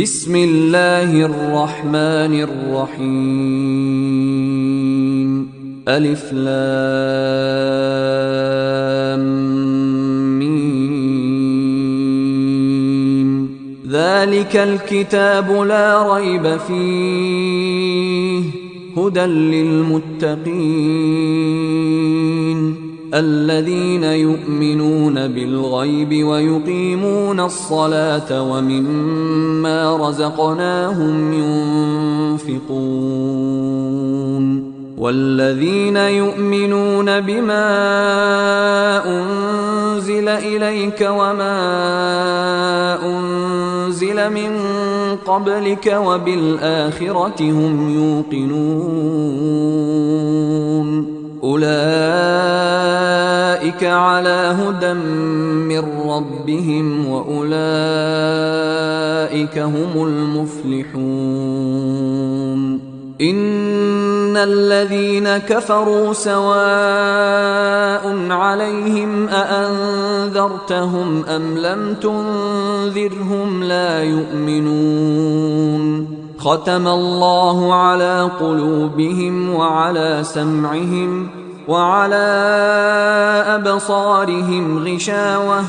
بسم الله الرحمن الرحيم. ألف لام ميم. ذلك الكتاب لا ريب فيه هدى للمتقين الذين يؤمنون بالغيب ويقيمون الصلاة ومما رزقناهم ينفقون والذين يؤمنون بما أنزل إليك وما أنزل من قبلك وبالآخرة هم يوقنون أولئك على هدى من ربهم وأولئك هم المفلحون. إن الذين كفروا سواء عليهم أأنذرتهم أم لم تنذرهم لا يؤمنون. ختم الله على قلوبهم وعلى سمعهم وعلى أبصارهم غشاوة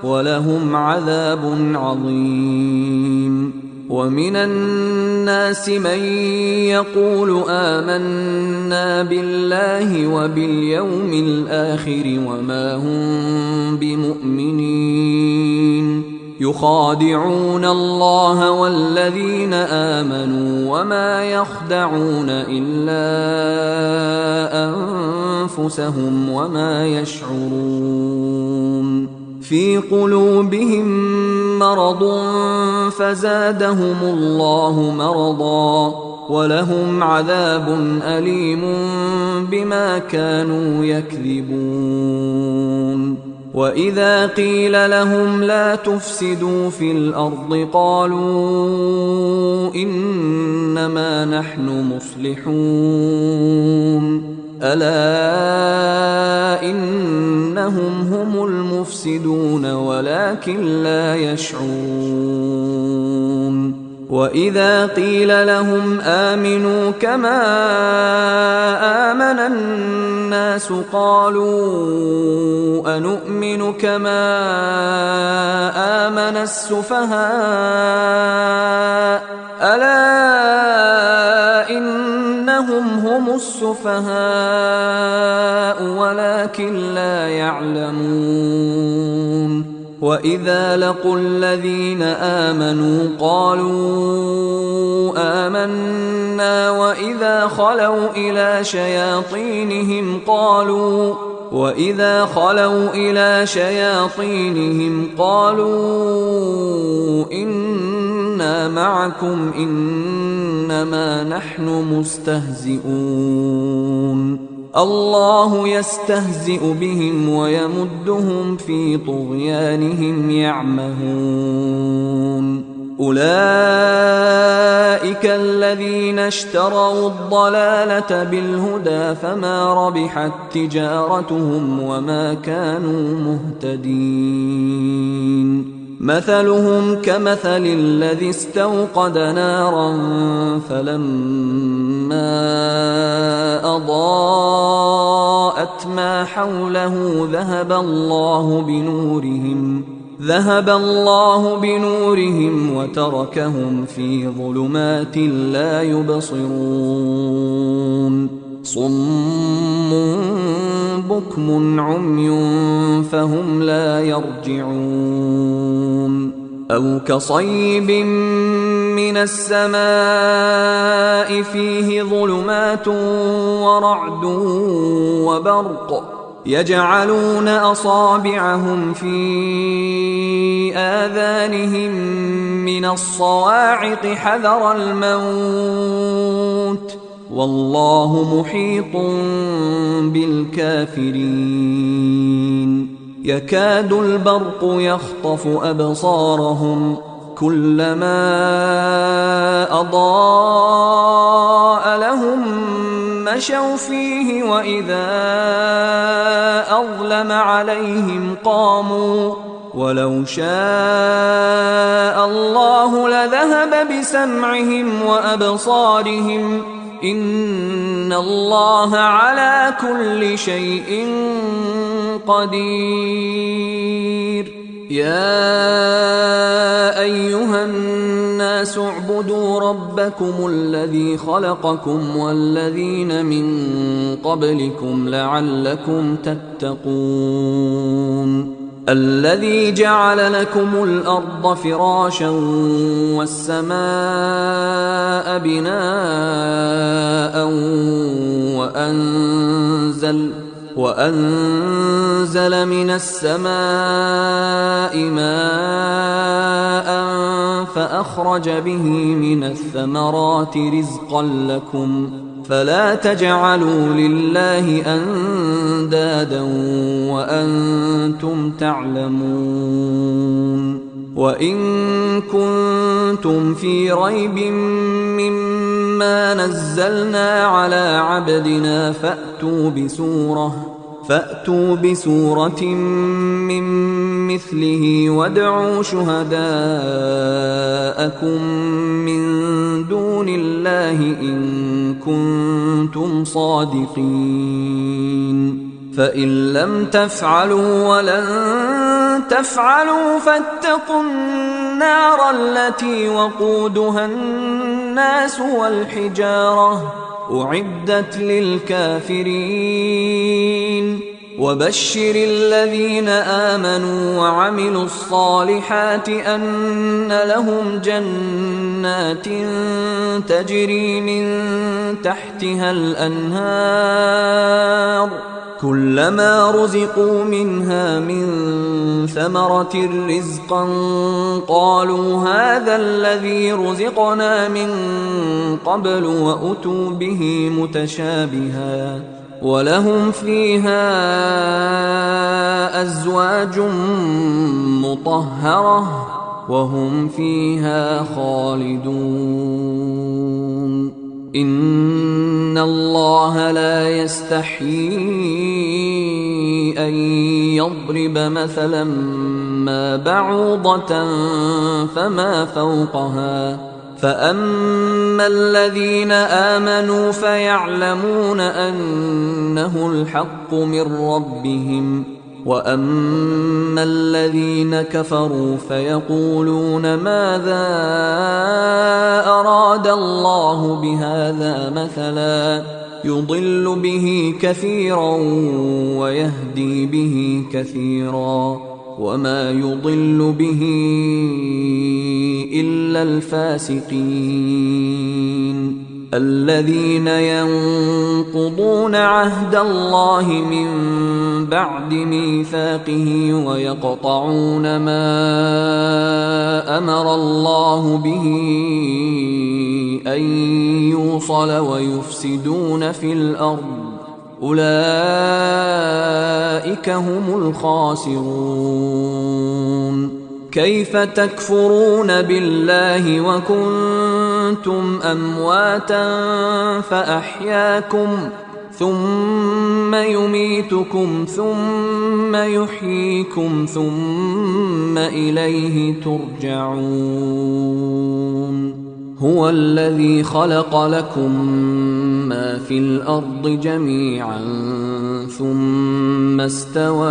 ولهم عذاب عظيم. ومن الناس من يقول آمنا بالله وباليوم الآخر وما هم بمؤمنين يخادعون الله والذين آمنوا وما يخدعون إلا أنفسهم وما يشعرون. في قلوبهم مرض فزادهم الله مرضا ولهم عذاب أليم بما كانوا يكذبون. وإذا قيل لهم لا تفسدوا في الأرض قالوا إنما نحن مصلحون ألا إنهم هم المفسدون ولكن لا يشعرون. وإذا قيل لهم آمنوا كما آمن الناس قالوا أنؤمن كما آمن السفهاء ألا إنهم هم السفهاء ولكن لا يعلمون. وإذا لقوا الذين آمنوا قالوا آمنا وإذا خلوا إلى شياطينهم قالوا إنا معكم إنما نحن مستهزئون. الله يستهزئ بهم ويمدهم في طغيانهم يعمهون. أولئك الذين اشتروا الضلالة بالهدى فما ربحت تجارتهم وما كانوا مهتدين. مثلهم كمثل الذي استوقد نارا فلما أضاءت ما حوله ذهب الله بنورهم وتركهم في ظلمات لا يبصرون. صم بكم عمي فهم لا يرجعون. أو كصيب من السماء فيه ظلمات ورعد وبرق يجعلون أصابعهم في آذانهم من الصواعق حذر الموت والله محيط بالكافرين. يكاد البرق يخطف أبصارهم كلما أضاء لهم مشوا فيه وإذا أظلم عليهم قاموا ولو شاء الله لذهب بسمعهم وأبصارهم إن الله على كل شيء قدير. يا أيها الناس اعبدوا ربكم الذي خلقكم والذين من قبلكم لعلكم تتقون. الذي جعل لكم الأرض فراشا والسماء بناء وأنزل من السماء ماء فأخرج به من الثمرات رزقا لكم فلا تجعلوا لله أندادا وأنتم تعلمون. وإن كنتم في ريب مما نزلنا على عبدنا فأتوا بسورة من مثله وادعوا شهداءكم من دون الله إن كنتم صادقين. فإن لم تفعلوا ولن تفعلوا فاتقوا النار التي وقودها الناس والحجارة أعدت للكافرين. وبشر الذين آمنوا وعملوا الصالحات أن لهم جنات تجري من تحتها الأنهار كلما رزقوا منها من ثمرة رزقا قالوا هذا الذي رزقنا من قبل وأتوا به متشابها ولهم فيها أزواج مطهرة وهم فيها خالدون. إن الله لا يستحيي أن يضرب مثلا ما بعوضة فما فوقها فأما الذين آمنوا فيعلمون أنه الحق من ربهم وأما الذين كفروا فيقولون ماذا أراد الله بهذا مثلا يضل به كثيرا ويهدي به كثيرا وما يضل به إلا الفاسقين الذين ينقضون عهد الله من بعد ميثاقه ويقطعون ما أمر الله به أن يوصل ويفسدون في الأرض أولئك هم الخاسرون. كيف تكفرون بالله وكنتم أمواتا فأحياكم ثم يميتكم ثم يحييكم ثم إليه ترجعون. هو الذي خلق لكم ما في الأرض جميعا ثم استوى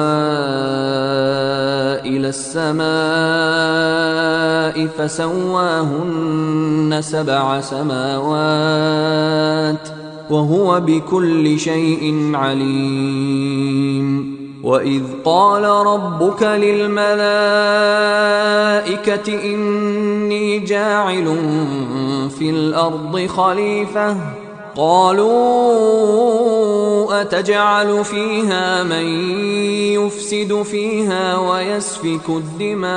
إلى السماء فسواهن 7 سماوات وهو بكل شيء عليم. وإذ قال ربك للملائكة إني جاعل في الأرض خليفة قالوا أتجعل فيها من يفسد فيها ويسفك الدماء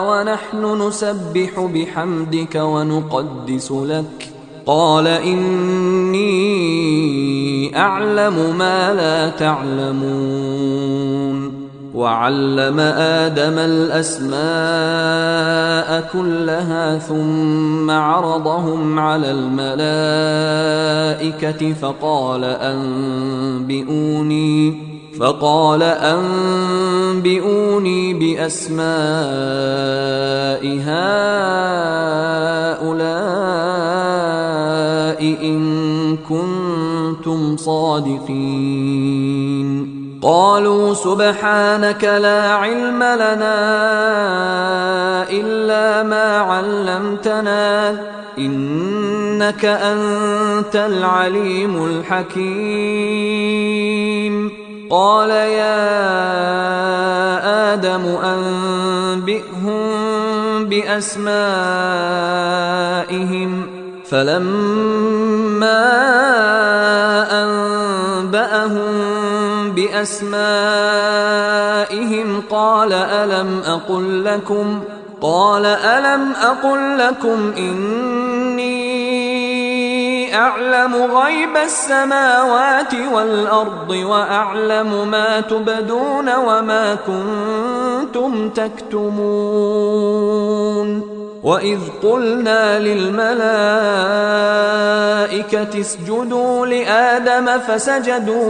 ونحن نسبح بحمدك ونقدس لك قال إني أعلم ما لا تعلمون. وعلم آدم الأسماء كلها ثم عرضهم على الملائكة فقال أنبئوني بأسماء هؤلاء إن كنتم صادقين. قالوا سبحانك لا علم لنا إلا ما علمتنا إنك أنت العليم الحكيم. قال يا آدم أنبئهم بأسمائهم فلما أنبأهم بأسمائهم قال ألم أقل لكم إني أعلم غيب السماوات والأرض وأعلم ما تبدون وما كنتم تكتمون. وإذ قلنا للملائكة اسجدوا لآدم فسجدوا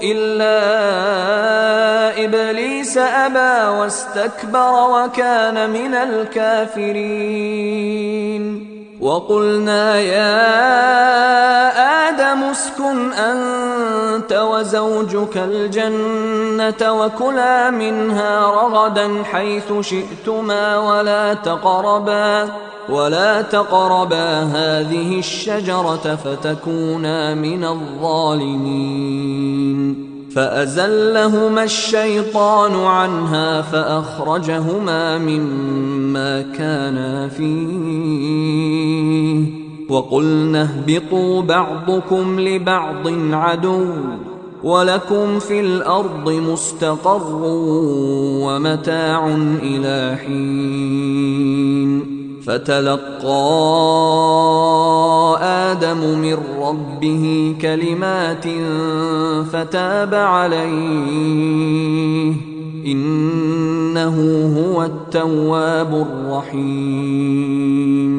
إلا إبليس أبى واستكبر وكان من الكافرين. وقلنا يا آدم اسكن أنت وزوجك الجنة وكلا منها رغدا حيث شئتما ولا تقربا هذه الشجرة فتكونا من الظالمين. فأزلهما الشيطان عنها فأخرجهما مما كانا فيه وقلنا اهبطوا بعضكم لبعض عدو ولكم في الأرض مستقر ومتاع إلى حين. فتلقى آدم من ربه كلمات فتاب عليه إنه هو التواب الرحيم.